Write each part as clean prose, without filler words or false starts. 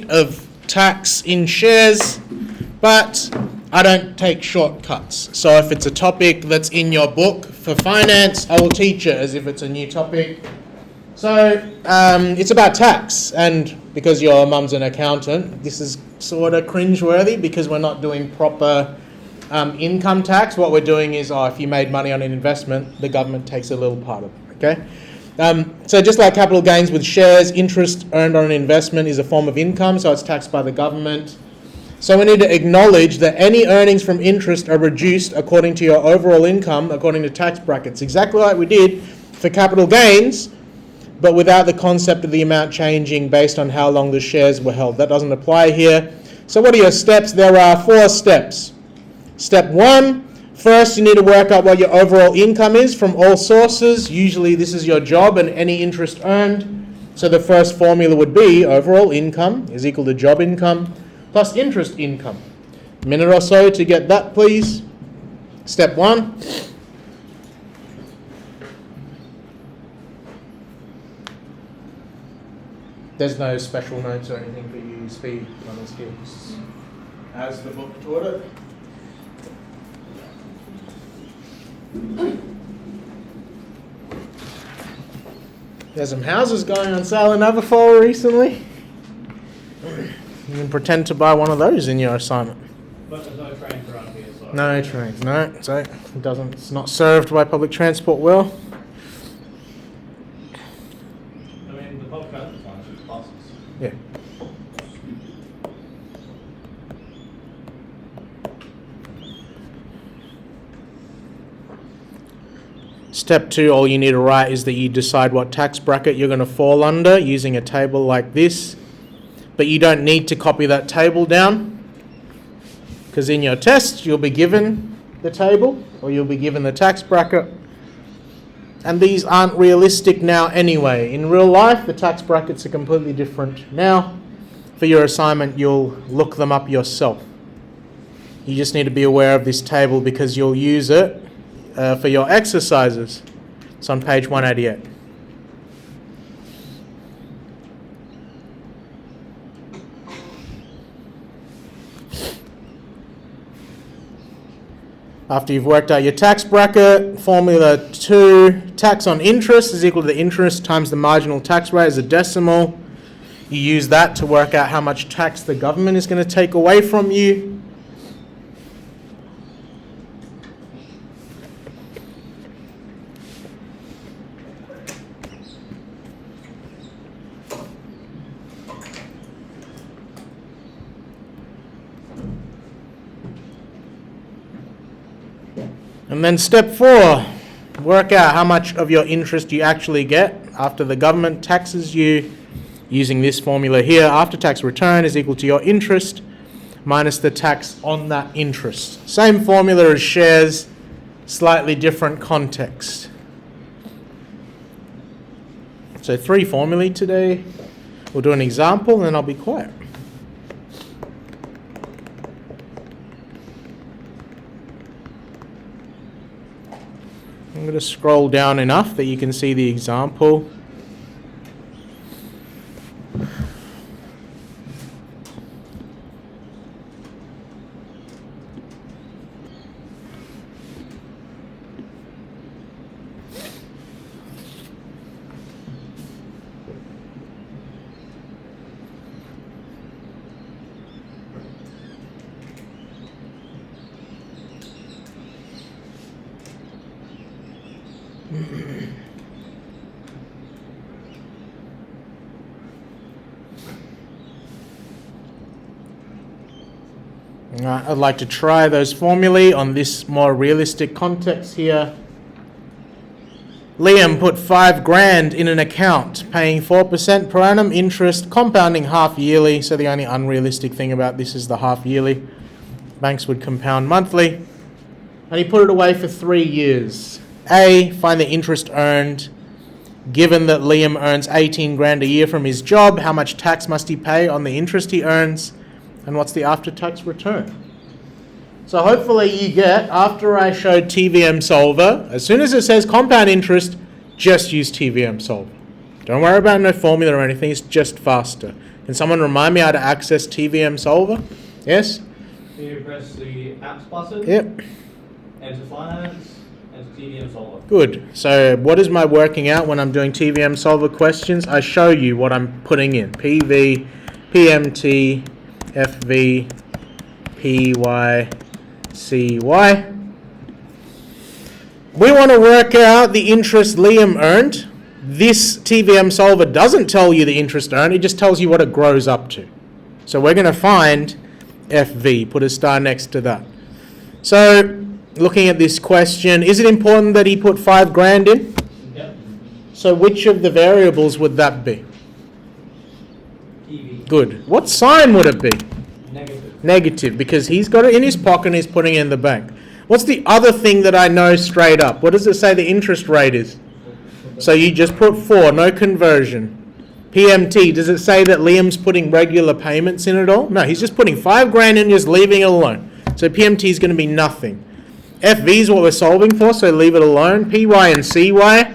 of tax in shares, but I don't take shortcuts. So if it's a topic that's in your book for finance, I will teach it as if it's a new topic. So it's about tax, and because your mum's an accountant, this is sort of cringeworthy because we're not doing proper income tax. What we're doing is, if you made money on an investment, the government takes a little part of it, okay? So just like capital gains with shares, interest earned on an investment is a form of income, so it's taxed by the government. So we need to acknowledge that any earnings from interest are reduced according to your overall income, according to tax brackets, exactly like we did for capital gains, but without the concept of the amount changing based on how long the shares were held. That doesn't apply here. So what are your steps? There are 4 steps. Step 1, first you need to work out what your overall income is from all sources. Usually this is your job and any interest earned. So the first formula would be overall income is equal to job income plus interest income. A minute or so to get that, please. Step 1. There's no special notes or anything for you, speed on the skills, as the book taught it. There's some houses going on sale in Aberfoyle recently. You can pretend to buy one of those in your assignment. But there's no trains around here, so... No trains, no. So it's not served by public transport well. I mean, the public transport line is buses. Yeah. Step 2, all you need to write is that you decide what tax bracket you're going to fall under using a table like this. But you don't need to copy that table down, because in your test you'll be given the table or you'll be given the tax bracket. And these aren't realistic now anyway. In real life, the tax brackets are completely different now. For your assignment, you'll look them up yourself. You just need to be aware of this table because you'll use it for your exercises. It's on page 188. After you've worked out your tax bracket, formula 2, tax on interest is equal to the interest times the marginal tax rate as a decimal. You use that to work out how much tax the government is going to take away from you. And then step 4, work out how much of your interest you actually get after the government taxes you using this formula here. After-tax return is equal to your interest minus the tax on that interest. Same formula as shares, slightly different context. So 3 formulae today. We'll do an example and then I'll be quiet. I'm going to scroll down enough that you can see the example. I'd like to try those formulae on this more realistic context here. Liam put $5,000 in an account, paying 4% per annum interest, compounding half yearly. So the only unrealistic thing about this is the half yearly. Banks would compound monthly. And he put it away for 3 years. A, find the interest earned. Given that Liam earns $18,000 a year from his job, how much tax must he pay on the interest he earns? And what's the after-tax return? So hopefully you get, after I showed TVM Solver, as soon as it says compound interest, just use TVM Solver. Don't worry about no formula or anything, it's just faster. Can someone remind me how to access TVM Solver? Yes? So you press the apps button, Yep. enter finance, enter TVM solver. Good. So what is my working out when I'm doing TVM Solver questions? I show you what I'm putting in. PV, PMT, FV, PY, CY. We want to work out the interest Liam earned. This TVM Solver doesn't tell you the interest earned, it just tells you what it grows up to. So we're going to find FV, put a star next to that. So looking at this question, is it important that he put $5,000 in? Yep. So which of the variables would that be? PV. Good. What sign would it be? Negative. Negative, because he's got it in his pocket and he's putting it in the bank. What's the other thing that I know straight up? What does it say the interest rate is? So you just put 4, no conversion. PMT, does it say that Liam's putting regular payments in at all? No, he's just putting $5,000 in and just leaving it alone. So PMT is going to be nothing. FV is what we're solving for, so leave it alone. PY and CY,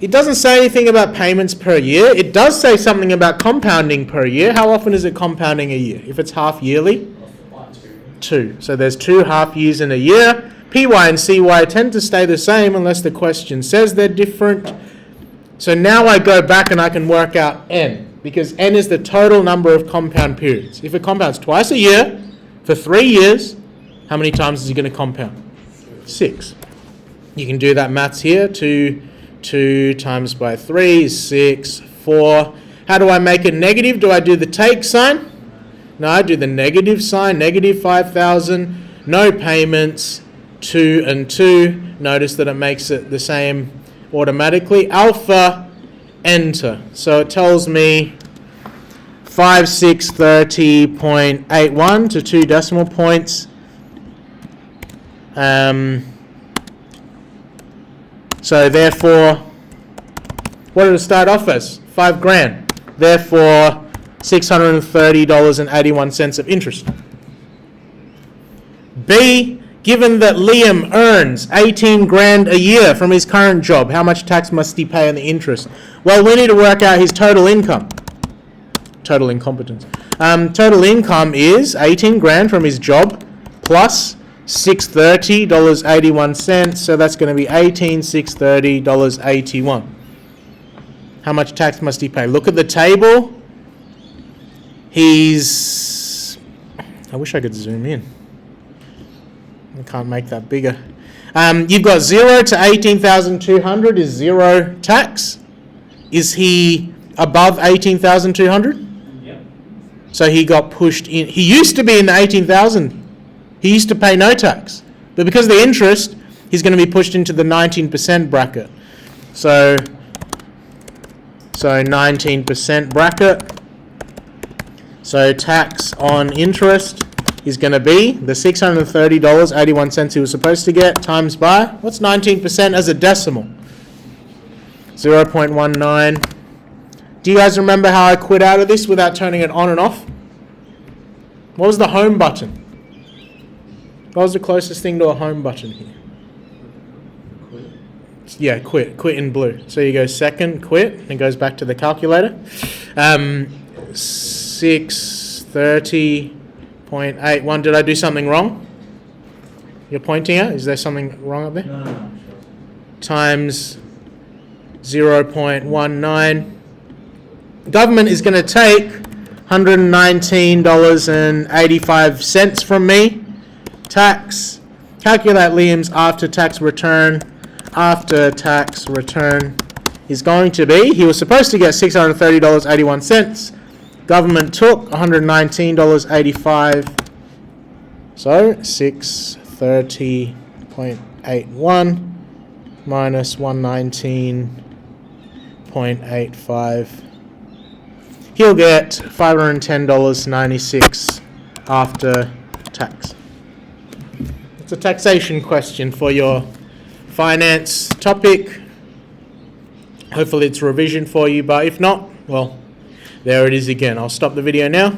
it doesn't say anything about payments per year. It does say something about compounding per year. How often is it compounding a year? If it's half yearly? 2. So there's 2 half years in a year. PY and CY tend to stay the same unless the question says they're different. So now I go back and I can work out N, because N is the total number of compound periods. If it compounds twice a year for 3 years, how many times is it going to compound? 6. You can do that maths here. 2 times by 3 is 6, 4. How do I make it negative? Do I do the take sign? No, I do the negative sign, negative 5,000, no payments, 2 and 2. Notice that it makes it the same automatically. Alpha, enter. So it tells me 5630.81 to 2 decimal points. So therefore, what did it start off as? $5,000. Therefore, $630.81 of interest. B, given that Liam earns $18,000 a year from his current job, how much tax must he pay on the interest? Well, we need to work out his total income. Total incompetence. Total income is $18,000 from his job plus $630.81. So that's going to be $18,630.81. How much tax must he pay? Look at the table. I wish I could zoom in. I can't make that bigger. You've got 0 to 18,200 is 0 tax. Is he above 18,200? Yep. So he got pushed in. He used to be in the 18,000. He used to pay no tax. But because of the interest, he's going to be pushed into the 19% bracket. So 19% bracket. So tax on interest is going to be the $630.81 he was supposed to get times by, what's 19% as a decimal? 0.19. Do you guys remember how I quit out of this without turning it on and off? What was the home button? What was the closest thing to a home button here? Quit. Yeah, quit. Quit in blue. So you go second, quit, and it goes back to the calculator. 630.81. Did I do something wrong? You're pointing at? Is there something wrong up there? No. Times 0.19. Government is going to take $119.85 from me. Tax. Calculate Liam's after-tax return. After-tax return is going to be, he was supposed to get $630.81. Government took $119.85. So 630.81 minus 119.85. He'll get $510.96 after tax. It's a taxation question for your finance topic. Hopefully it's revision for you, but if not, well, there it is again. I'll stop the video now.